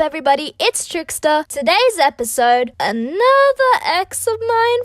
everybody, it's Trickster. Today's episode, another ex of mine.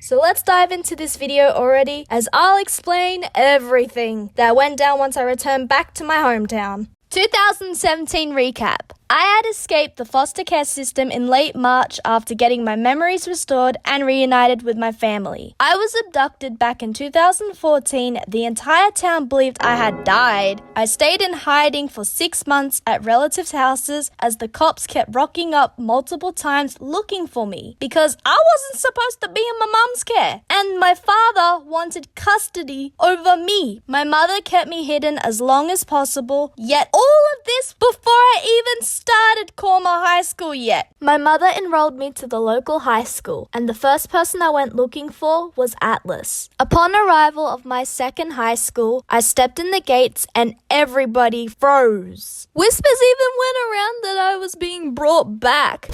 So let's dive into this video already, as I'll explain everything that went down once I returned back to my hometown. 2017 recap. I had escaped the foster care system in late March after getting my memories restored and reunited with my family. I was abducted back in 2014. The entire town believed I had died. I stayed in hiding for 6 months at relatives' houses as the cops kept rocking up multiple times looking for me because I wasn't supposed to be in my mom's care. And my father wanted custody over me. My mother kept me hidden as long as possible, yet all of this before I even started Korma High School yet. My mother enrolled me to the local high school, and the first person I went looking for was Atlas. Upon arrival of my second high school, I stepped in the gates and everybody froze. Whispers even went around that I was being brought back.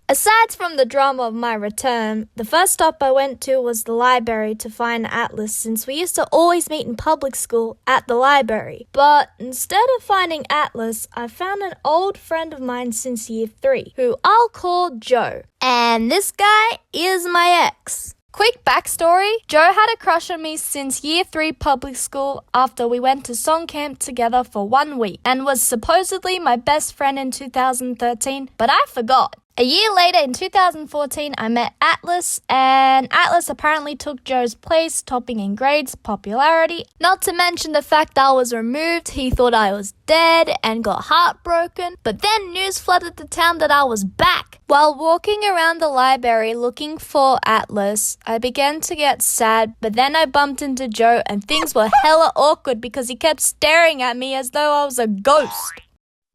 Aside from the drama of my return, the first stop I went to was the library to find Atlas, since we used to always meet in public school at the library. But instead of finding Atlas, I found an old friend of mine since year 3, who I'll call Joe. And this guy is my ex. Quick backstory, Joe had a crush on me since year 3 public school after we went to song camp together for 1 week and was supposedly my best friend in 2013, but I forgot. A year later, in 2014, I met Atlas, and Atlas apparently took Joe's place, topping in grades, popularity. Not to mention the fact that I was removed, he thought I was dead and got heartbroken. But then news flooded the town that I was back. While walking around the library looking for Atlas, I began to get sad, but then I bumped into Joe and things were hella awkward because he kept staring at me as though I was a ghost.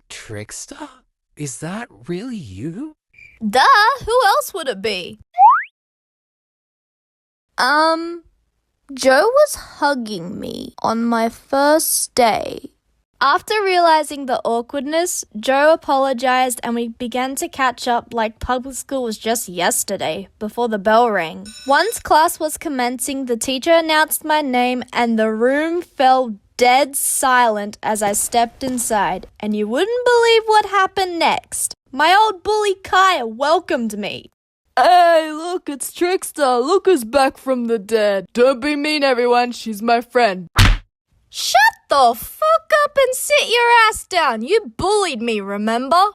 Trickster? Is that really you? Duh, who else would it be? Joe was hugging me on my first day. After realizing the awkwardness, Joe apologized and we began to catch up like public school was just yesterday, before the bell rang. Once class was commencing, the teacher announced my name and the room fell dead silent as I stepped inside, and you wouldn't believe what happened next. My old bully Kaya welcomed me. Hey, look, it's Trickster. Look who's back from the dead. Don't be mean, everyone. She's my friend. Shut the fuck up and sit your ass down. You bullied me, remember?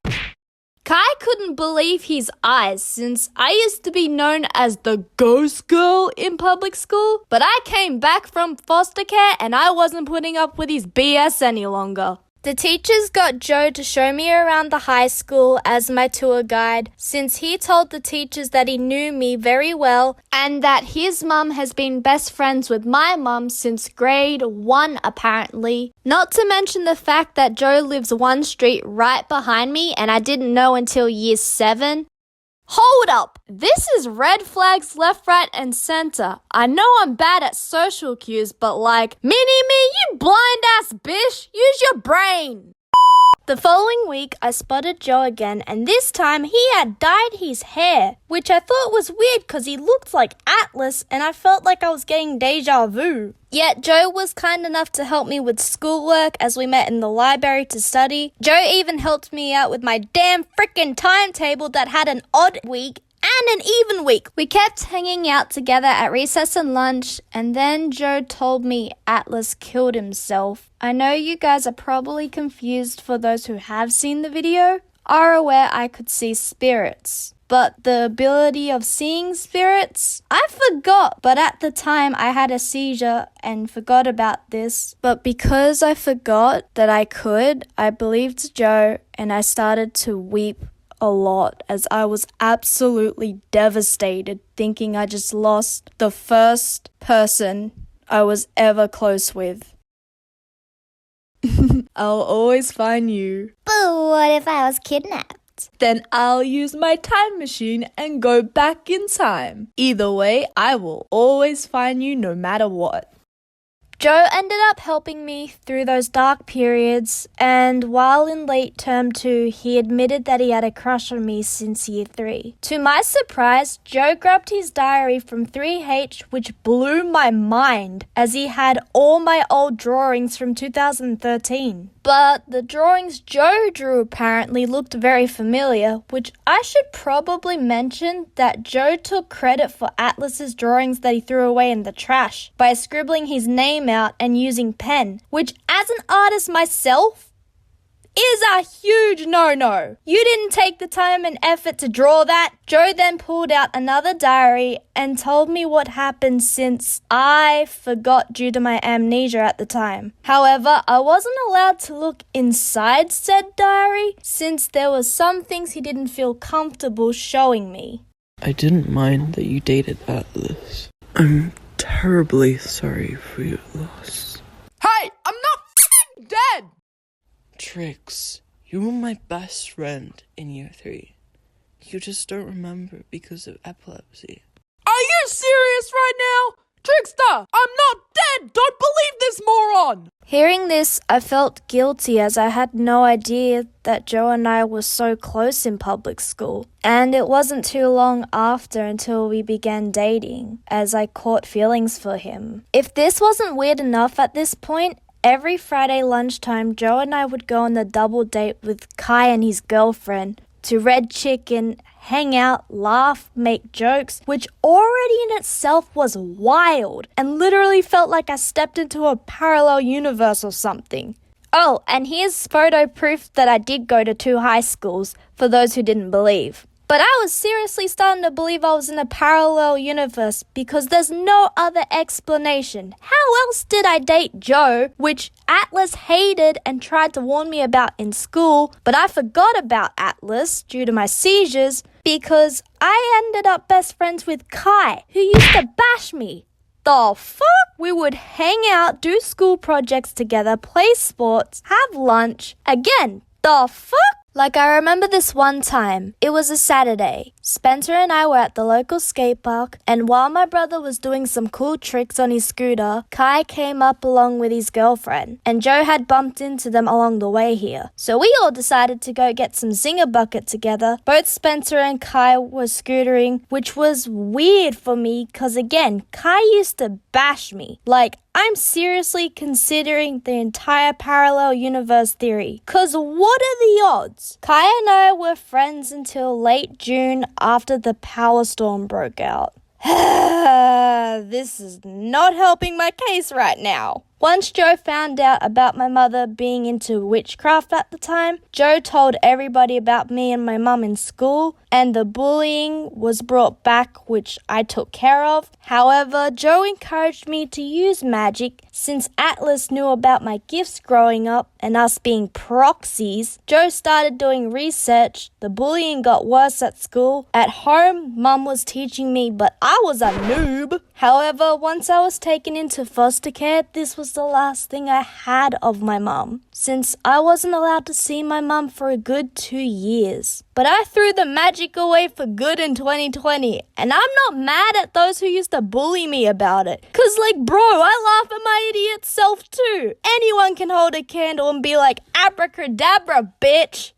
Kai couldn't believe his eyes since I used to be known as the ghost girl in public school, but I came back from foster care and I wasn't putting up with his BS any longer. The teachers got Joe to show me around the high school as my tour guide, since he told the teachers that he knew me very well and that his mum has been best friends with my mum since grade 1 apparently. Not to mention the fact that Joe lives 1 street right behind me and I didn't know until year 7. Hold up! This is red flags left, right, and center. I know I'm bad at social cues, but like, Mini-Me, you blind-ass bitch! Use your brain! The following week, I spotted Joe again, and this time he had dyed his hair, which I thought was weird because he looked like Atlas, and I felt like I was getting deja vu. Yet Joe was kind enough to help me with schoolwork as we met in the library to study. Joe even helped me out with my damn frickin' timetable that had an odd week and an even week. We kept hanging out together at recess and lunch, and then Joe told me Atlas killed himself. I know you guys are probably confused. For those who have seen the video, are aware I could see spirits. But the ability of seeing spirits, I forgot. But at the time, I had a seizure and forgot about this. But because I forgot that I could, I believed Joe and I started to weep a lot as I was absolutely devastated, thinking I just lost the first person I was ever close with. I'll always find you. But what if I was kidnapped? Then I'll use my time machine and go back in time. Either way, I will always find you no matter what. Joe ended up helping me through those dark periods, and while in late term 2, he admitted that he had a crush on me since year 3. To my surprise, Joe grabbed his diary from 3H, which blew my mind, as he had all my old drawings from 2013. But the drawings Joe drew apparently looked very familiar, which I should probably mention that Joe took credit for Atlas's drawings that he threw away in the trash by scribbling his name out and using pen, which as an artist myself is a huge no-no. You didn't take the time and effort to draw that. Joe then pulled out another diary and told me what happened since I forgot due to my amnesia at the time. However, I wasn't allowed to look inside said diary since there were some things he didn't feel comfortable showing me. I didn't mind that you dated Atlas. I'm terribly sorry for your loss. Hey, I'm not dead! Trix, you were my best friend in year 3. You just don't remember because of epilepsy. Are you serious right now? Trickster, I'm not dead! Don't believe this moron! Hearing this, I felt guilty as I had no idea that Joe and I were so close in public school. And it wasn't too long after until we began dating, as I caught feelings for him. If this wasn't weird enough at this point, every Friday lunchtime, Joe and I would go on a double date with Kai and his girlfriend to Red Chicken, hang out, laugh, make jokes, which already in itself was wild and literally felt like I stepped into a parallel universe or something. Oh, and here's photo proof that I did go to 2 high schools, for those who didn't believe. But I was seriously starting to believe I was in a parallel universe because there's no other explanation. How else did I date Joe, which Atlas hated and tried to warn me about in school, but I forgot about Atlas due to my seizures because I ended up best friends with Kai, who used to bash me. The fuck? We would hang out, do school projects together, play sports, have lunch. Again, the fuck? Like, I remember this one time. It was a Saturday. Spencer and I were at the local skate park, and while my brother was doing some cool tricks on his scooter, Kai came up along with his girlfriend, and Joe had bumped into them along the way here. So we all decided to go get some Zinger Bucket together. Both Spencer and Kai were scootering, which was weird for me, cause again, Kai used to bash me. Like, I'm seriously considering the entire parallel universe theory. Cause what are the odds? Kai and I were friends until late June after the power storm broke out. This is not helping my case right now. Once Joe found out about my mother being into witchcraft at the time, Joe told everybody about me and my mum in school, and the bullying was brought back, which I took care of. However, Joe encouraged me to use magic since Atlas knew about my gifts growing up and us being proxies. Joe started doing research. The bullying got worse at school. At home, Mum was teaching me, but I was a noob. However, once I was taken into foster care, this was the last thing I had of my mum, since I wasn't allowed to see my mum for a good 2 years. But I threw the magic away for good in 2020, and I'm not mad at those who used to bully me about it. Cause bro, I laugh at my idiot self too. Anyone can hold a candle and be like, abracadabra, bitch.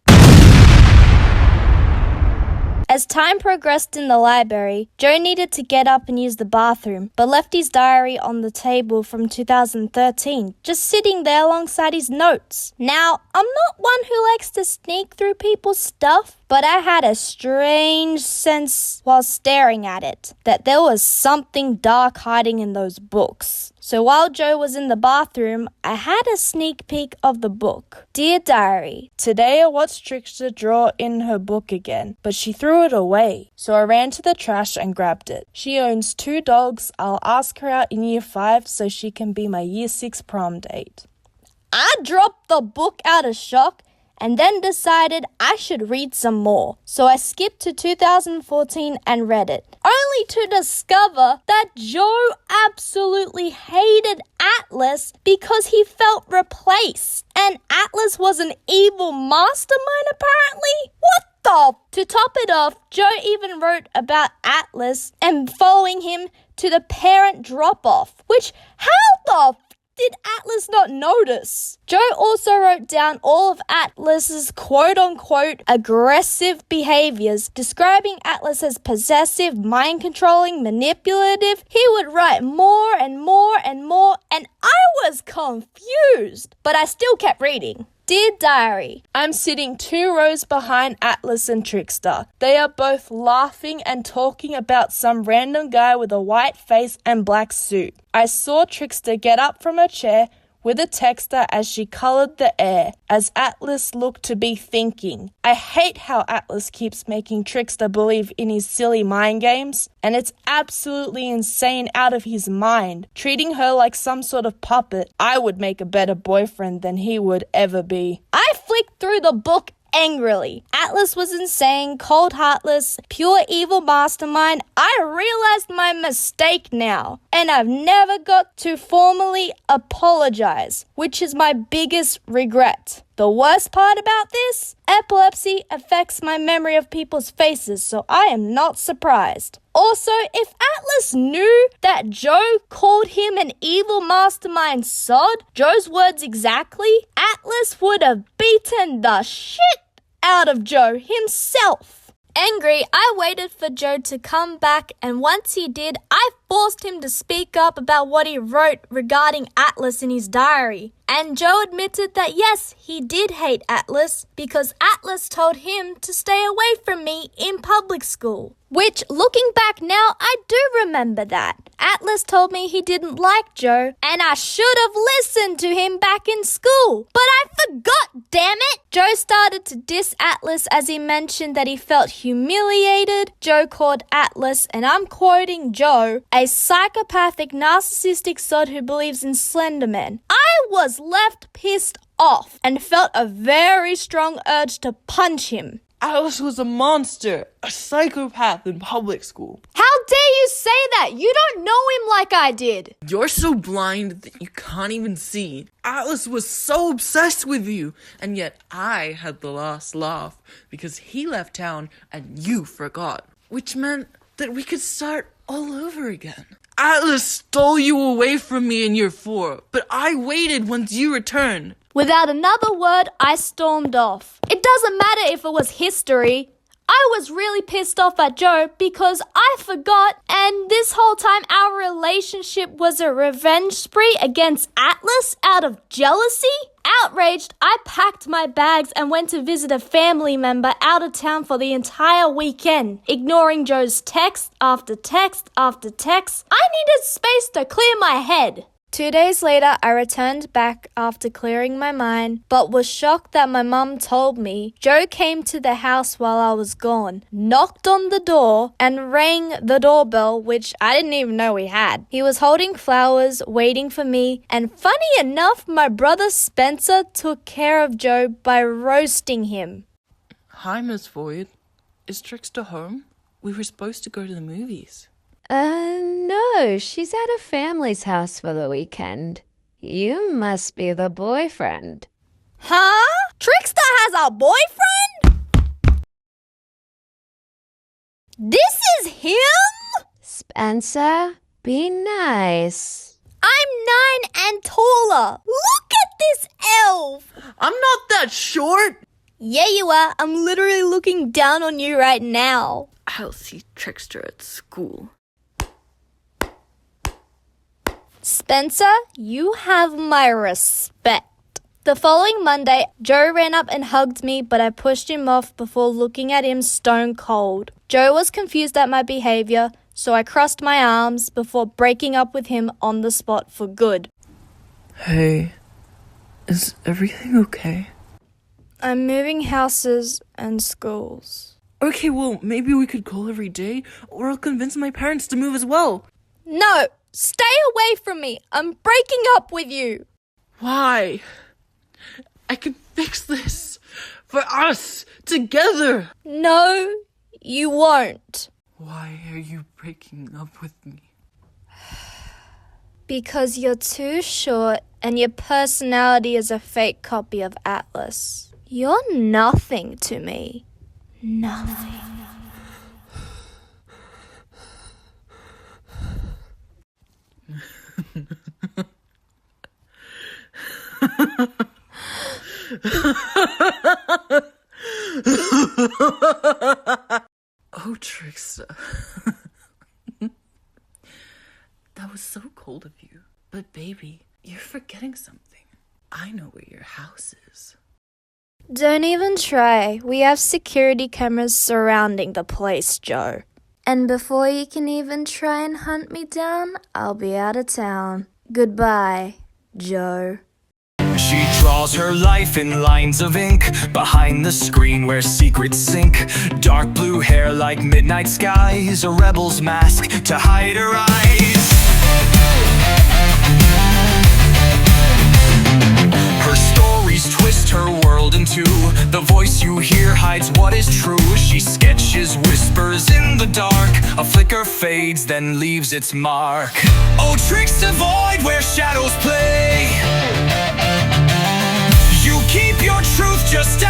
As time progressed in the library, Joe needed to get up and use the bathroom, but left his diary on the table from 2013, just sitting there alongside his notes. Now, I'm not one who likes to sneak through people's stuff, but I had a strange sense while staring at it, that there was something dark hiding in those books. So while Joe was in the bathroom, I had a sneak peek of the book. Dear Diary, today I watched Trickster draw in her book again, but she threw it away. So I ran to the trash and grabbed it. She owns 2 dogs. I'll ask her out in year 5 so she can be my year 6 prom date. I dropped the book out of shock and then decided I should read some more. So I skipped to 2014 and read it, only to discover that Joe absolutely hated Atlas because he felt replaced. And Atlas was an evil mastermind apparently? What the? To top it off, Joe even wrote about Atlas and following him to the parent drop-off, which how the did Atlas not notice? Joe also wrote down all of Atlas's quote-unquote aggressive behaviors, describing Atlas as possessive, mind-controlling, manipulative. He would write more and more and more, and I was confused, but I still kept reading. Dear Diary, I'm sitting 2 rows behind Atlas and Trickster. They are both laughing and talking about some random guy with a white face and black suit. I saw Trickster get up from her chair with a texter as she colored the air, as Atlas looked to be thinking. I hate how Atlas keeps making Trickster believe in his silly mind games, and it's absolutely insane out of his mind, treating her like some sort of puppet. I would make a better boyfriend than he would ever be. I flicked through the book angrily. Atlas was insane, cold heartless, pure evil mastermind. I realized my mistake now, and I've never got to formally apologize, which is my biggest regret. The worst part about this? Epilepsy affects my memory of people's faces, so I am not surprised. Also, if Atlas knew that Joe called him an evil mastermind sod, Joe's words exactly, Atlas would have beaten the shit out of Joe himself. Angry, I waited for Joe to come back, and once he did, I forced him to speak up about what he wrote regarding Atlas in his diary. And Joe admitted that yes, he did hate Atlas because Atlas told him to stay away from me in public school. Which, looking back now, I do remember that. Atlas told me he didn't like Joe, and I should have listened to him back in school. But I forgot, damn it! Joe started to diss Atlas as he mentioned that he felt humiliated. Joe called Atlas, and I'm quoting Joe, a psychopathic, narcissistic sod who believes in Slenderman. I was left pissed off and felt a very strong urge to punch him. Atlas was a monster, a psychopath in public school. How dare you say that? You don't know him like I did. You're so blind that you can't even see. Atlas was so obsessed with you, and yet I had the last laugh because he left town and you forgot, which meant that we could start all over again. Atlas stole you away from me in year 4, but I waited once you returned. Without another word, I stormed off. It doesn't matter if it was history. I was really pissed off at Joe because I forgot, and this whole time our relationship was a revenge spree against Atlas out of jealousy. Outraged, I packed my bags and went to visit a family member out of town for the entire weekend, ignoring Joe's text after text after text. I needed space to clear my head. 2 days later, I returned back after clearing my mind, but was shocked that my mum told me Joe came to the house while I was gone, knocked on the door, and rang the doorbell, which I didn't even know we had. He was holding flowers, waiting for me, and funny enough, my brother Spencer took care of Joe by roasting him. Hi, Miss Void. Is Trickster home? We were supposed to go to the movies. No, she's at a family's house for the weekend. You must be the boyfriend. Huh? Trickster has a boyfriend? This is him? Spencer, be nice. I'm 9 and taller. Look at this elf. I'm not that short. Yeah, you are. I'm literally looking down on you right now. I'll see Trickster at school. Spencer, you have my respect. The following Monday, Joe ran up and hugged me, but I pushed him off before looking at him stone cold. Joe was confused at my behavior, so I crossed my arms before breaking up with him on the spot for good. Hey, is everything okay? I'm moving houses and schools. Okay, well, maybe we could call every day, or I'll convince my parents to move as well. No! Stay away from me! I'm breaking up with you! Why? I can fix this. For us. Together. No, you won't. Why are you breaking up with me? Because you're too short and your personality is a fake copy of Atlas. You're nothing to me. Nothing. Oh, Trickster. That was so cold of you. But baby, you're forgetting something. I know where your house is. Don't even try. We have security cameras surrounding the place, Joe. And before you can even try and hunt me down, I'll be out of town. Goodbye, Joe. She draws her life in lines of ink behind the screen where secrets sink. Dark blue hair like midnight skies, a rebel's mask to hide her eyes. Her stories twist her world in two. The voice you hear hides what is true. She sketches whispers in the dark. A flicker fades, then leaves its mark. Oh, tricks avoid where shadows play. You keep your truth just